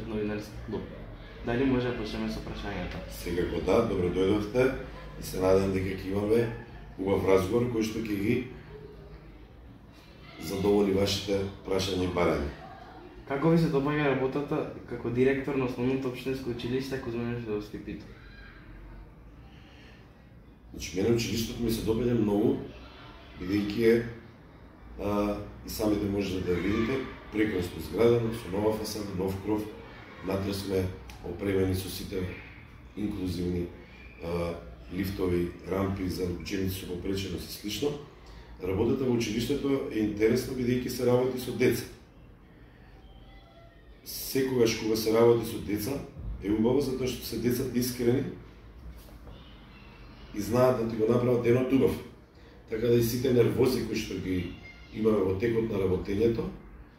нашиот новинарски клуб. Дали може да почнеме со прашањата? Секако да, добро дојдовте и се надевам дека ќе имаме убав разговор кој што ќе ги задоволи вашите прашања и барања. Како ви се допаѓа работата како директор на основното општинско училиште Кузма Мефодиевски Питово? Значи, мене училиштето ми се допаѓа многу, бидејќи е и самите можете да видите, прекрасно изградено, со нова фасада, нов кров, внатре сме опремени со сите инклузивни лифтови, рампи за ученици со попреченост и слично. Работата во училиштето е интересна бидејќи се работи со деца. Секогаш кога се работи со деца е убаво затоа што се децата искрени и знаат да ти го направат денот убав. Така да и сите нервози кои што ги имаме во текот на работењето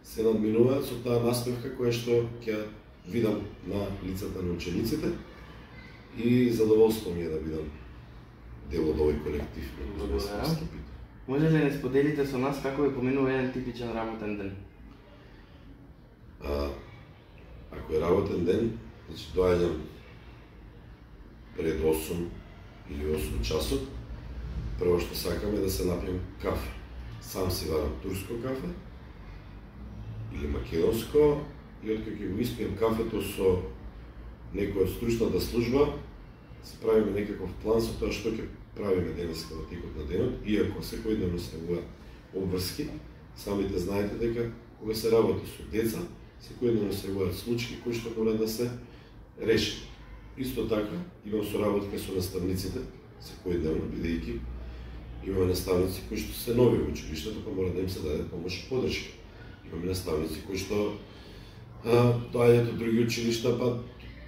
се надминуваат со таа насмевка која што ќе видам на лицата на учениците и задоволство ми е да видам дел од овој колектив. Благодарам. Може ли да не споделите со нас како ви поминува еден типичен работен ден? Ако е работен ден, значи доаѓам пред 8 или 8 часот, прво што сакам е да се напијам кафе. Сам си варам турско кафе или македонско и откако ќе го испијам кафето со некој од стручната служба, се правиме некаков план со тоа што ќе правиме денеска во текот на денот, иако секојдневно се обврски, самите знаете дека кога се работи со деца, секојдневно се јавуваат случаи кои што мора да се реши. Исто така, имам соработка со наставниците, секојдневно, бидејќи имаме наставници кои што се нови во училиштето, па мора да им се даде помош и подршка. Имаме наставници кои што доаѓаат од други училишта, па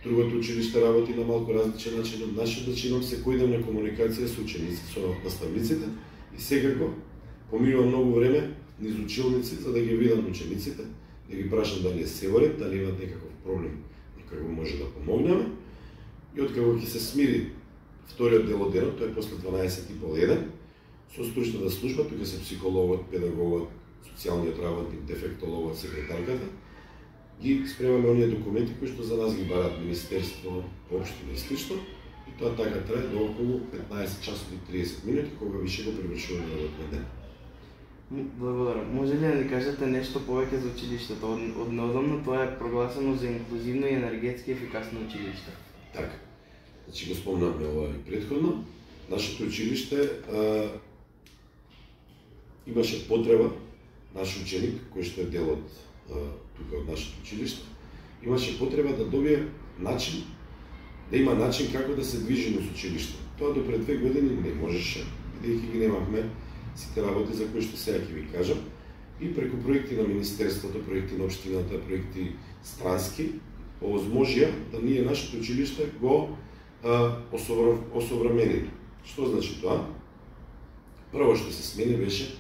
другото училиште работи на малку различен начин од нашиот, значи имам секојдневна комуникација со ученици, со наставниците и секако поминува многу време низ училници за да ги видам учениците, да ги прашам дали се ворат, дали имат некаков проблем и како може да помогнеме. И откако ќе се смири вториот дел од денот, тоа е после 12:30, со стручната служба, тука се психологот, педагогот, социјалниот работник, дефектологот, секретарката, ги спремаме оние документи кои што за нас ги бараат Министерство, општина и слично, и тоа така трае до околу 15 часот и 30 минути, кога више го привршуваме работниот ден. Благодарам. Може ли да ни кажете нешто повеќе за училиштето? Однодамно тоа е прогласено за инклузивно и енергетски ефикасно училиште. Така. Значи го спомнавме ова и предходно. Нашето училиште имаше потреба, наш ученик, кој што е дел од тука од нашето училиште, имаше потреба да добие начин, да има начин како да се движи низ училиште. Тоа до пред 2 години не можеше, бидејќи ги немавме сите работи за кои што сега ќе ви кажам. И преку проекти на Министерството, проекти на општината, проекти странски, овозможија да ние нашето училиште го осовременимо. Што значи тоа? Прво што се смени беше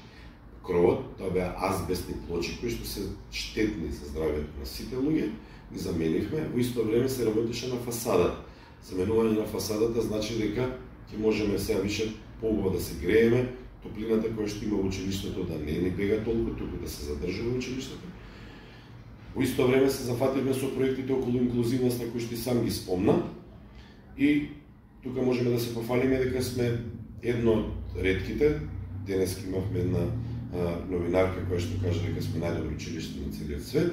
кровот, тоа беа азбестни плочи кои што се штетни за здравјето на сите луѓе, ги заменивме, во исто време се работеше на фасадата. Заменување на фасадата значи дека ќе можеме сега више поубаво да се грееме, топлината која што има во училиштето да не ни бега толку, туку да се задржи во училиштето. Во исто време се зафативме со проектите околу инклузивност на кои што и сам ги спомна. И тука можеме да се пофалиме дека сме едно од ретките. Денес имавме една новинарка која што кажа дека сме најдобро училиште на целиот свет.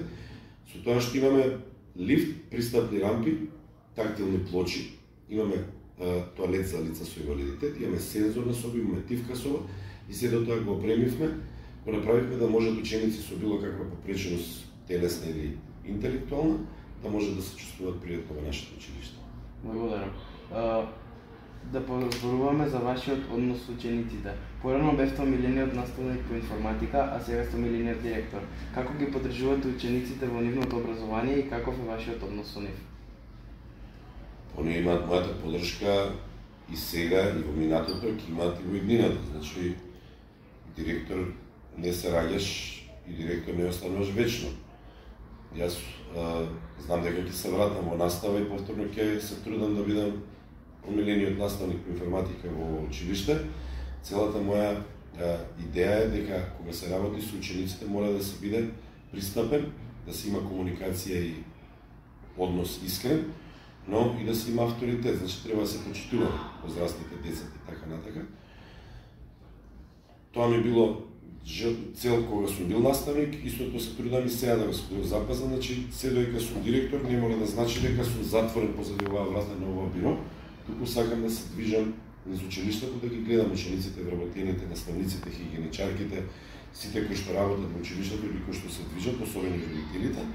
Со тоа што имаме лифт, пристапни рампи, тактилни плочи, имаме тоалет за лица со инвалидитет, имаме сензорна соба, имаме тивка соба и сето тоа го опремивме, го направивме да можат ученици со било каква попреченост, телесна или интелектуална, да можат да се чувствуваат пријатно во нашето училиште. Благодарам. Да позборуваме за вашиот однос со учениците. Порано бевте омилениот наставник по информатика, а сега сте омилениот директор. Како ги поддржувате учениците во нивното образование и каков е вашиот однос со нив? Оние имаат мојата поддршка и сега, и во минатото, ќе имаат и во иднината. Значи, директор не се раѓаш и директор не остануваш вечно. Јас знам дека ќе се вратам во настава и повторно ќе се трудам да бидам омилениот наставник по информатика во училиште. Целата моја идеја е дека кога се работи со учениците мора да се биде пристапен, да се има комуникација и однос искрен, но и да се има авторитет, значи треба да се почитува возрастните деца и така натака. Тоа ми било цел кога сум бил наставник, истото се трудам и сега да го запазам, значи се доека сум директор, не мора да значи дека сум затворен позади оваа врата на ова биро, туку сакам да се движам низ училиштето, да ги гледам учениците, вработените, наставниците, хигиеничарките, сите кои што работат во училиштето или кои што се движат, особено родителите,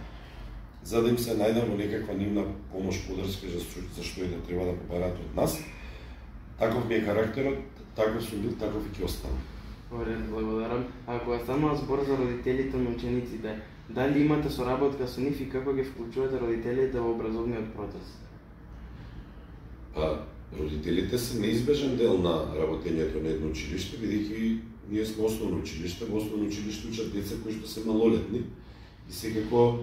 за да им се најде во некаква нивна помош, подршка за што и да треба да побараат од нас. Таков ми е карактерот, таков сум бил, таков и ќе останам. Добре, благодарам. А кога станува збор за родителите на учениците, дали имате соработка со нив и како ги вклучувате родителите во образовниот процес? Родителите се неизбежен дел на работењето на едно училиште, бидејќи ние сме основно училиште, во основно училиште учат деца кои што се малолетни и секако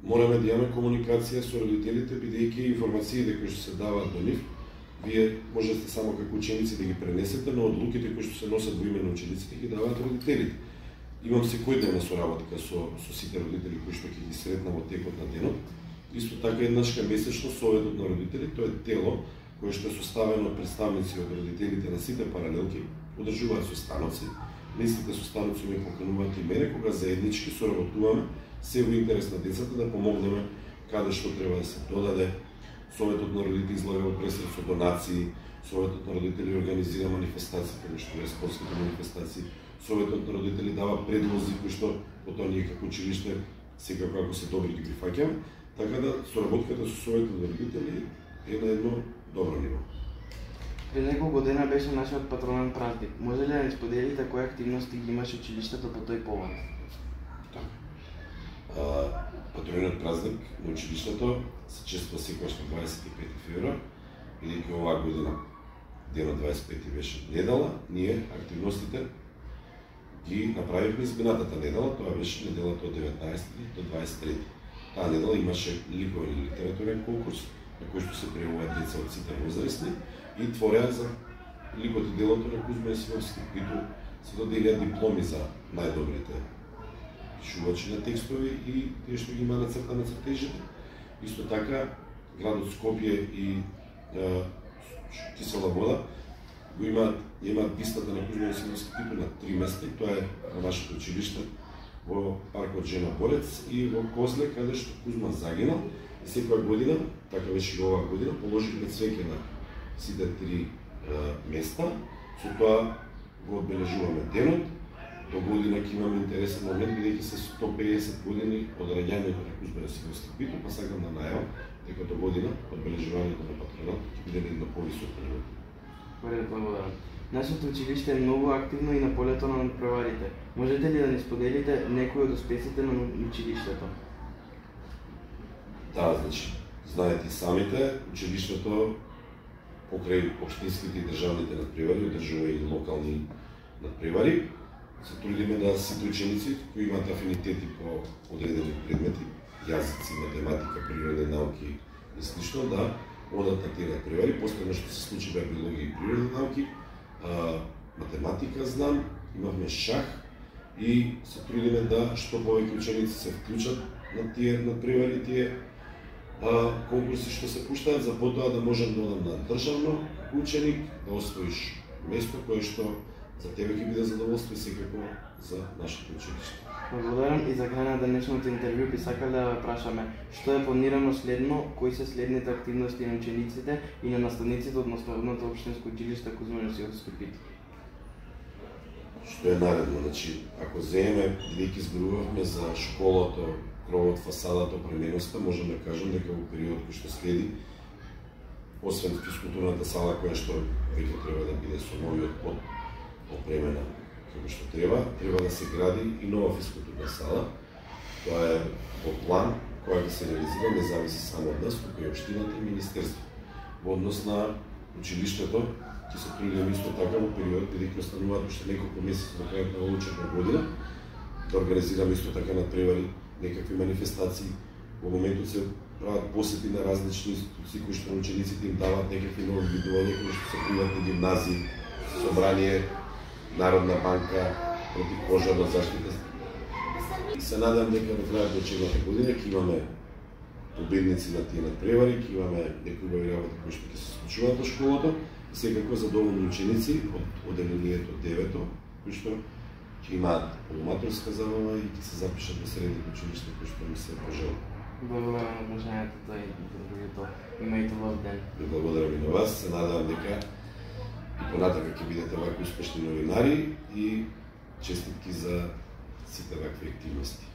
мораме да имаме комуникација со родителите, бидејќи информациите кои што се даваат до нив, вие можете само како ученици да ги пренесете, но одлуките кои што се носат во име на учениците ги даваат родителите. Имам секојдневна соработка со сите родители кои што ќе ги сретнам во текот на денот. Исто така еднашка месечно Советот на родители, тоа е тело кое што е составено од представници од родителите на сите паралелки, одржуваат состаноци. На истите состаноци ме покануваат и мене кога заеднички соработуваме се во интерес на децата да помогнеме каде што треба да се додаде. Советот на родители излага пресред со донации, Советот на родители организира манифестации, како што е спортските манифестации, Советот на родители дава предлози кои што потоа ние како училиште секако ако се добри ги прифаќаме, така да соработката со Советот на родители е на едно добро ниво. Пред неколку дена беше нашиот патронат празник. Може ли да ни споделите кои активности ги имаше училиштето по тој повод? Патронат празник на училиштето се чествува секогаш на 25 февруари, бидејќи оваа година денот 25 беше недела, ние активностите ги направивме изминатата недела, тоа беше неделата од 19 до 23. Таа недела имаше ликовен и литературен конкурс, на кој што се пријавуваат деца од сите возрасти и твореа за ликот и делото на Кузма Јасиновски, които се доделија дипломи за најдобрите пишувачи на текстови и тие што ги има нацртани цртежите. Исто така, градот Скопје и Кисела Вода го имаат пистата на Кузма Јасиновски на 3 места и тоа е на нашето училиште во паркот Жена Борец и во Козле, каде што Кузма загинал. И секоја година, така беше и оваа година, положивме цвеќе на сите 3 места. Со тоа го одбележуваме денот. До година ќе имаме интересен момент, бидејќи се 150 години од раѓањето на Кузма Јасиновски Пито, па сакам да најавам дека до година одбележувањето на патронат ќе биде на едно повисоко ниво. Благодарам. Нашето училиште е многу активно и на полето на надпреварите. Можете ли да ни споделите некои од успесите на училиштето? Да, значи, знаете самите, училиштето покрај општинските и државните надпревари одржува и локални надпревари. Се трудиме да сите ученици кои имаат афинитети по одредени предмети, јазици, математика, природни науки и слично, да одат на тие надпревари. Последно што се случи беа биологија и природни науки, математика знам, имавме шах и се трудиме да што повеќе ученици се вклучат на тие надпревари, тие конкурси што се пуштаат, за потоа да можам да одам на државно ученик, да освоиш место кое што за тебе ќе биде задоволство и секако за нашето училиште. Благодарам и за крај на денешното интервју би сакале да прашаме што е планирано следно, кои се следните активности на учениците и на наставниците од Основното општинско училиште Кузма Јасиновски Пито. Што е наредно, значи, ако земеме, бидејќи зборувавме за школото, кровот, фасадата, опременоста, можам да кажам дека во период кој што следи, освен физкултурната сала која што веќе треба да биде со новиот под опремена како што треба да се гради и нова физкултурна сала. Тоа е по план која ќе се реализира, не зависи само од нас, туку и општината и министерство. Во однос на училиштето ќе се трудиме исто така во период, бидејќи остануваат уште неколку месеци до крајот на оваа учебна година, да организираме исто така надпревари, некакви манифестации. Во моментот се прават посети на различни институции кои што учениците им даваат некакви нови видувања кои што се приватни гимназии, собрание, Народна банка, противпожарна заштита. И се надам дека на крајот на учебната година ќе имаме победници на тие надпревари, ќе имаме некои убави работи кои што ќе се случуваат во школата, секако за доволни ученици од одделението 9-то, кои што ќе имаат полуматурска забава и ќе се запишат во средните училишта кои што ми се пожелува. Благодарам на прашањето и другото. Имајте лов ден. Ви благодарам и на вас, се надевам дека и понатака ќе бидете вакви успешни новинари и честитки за сите вакви активности.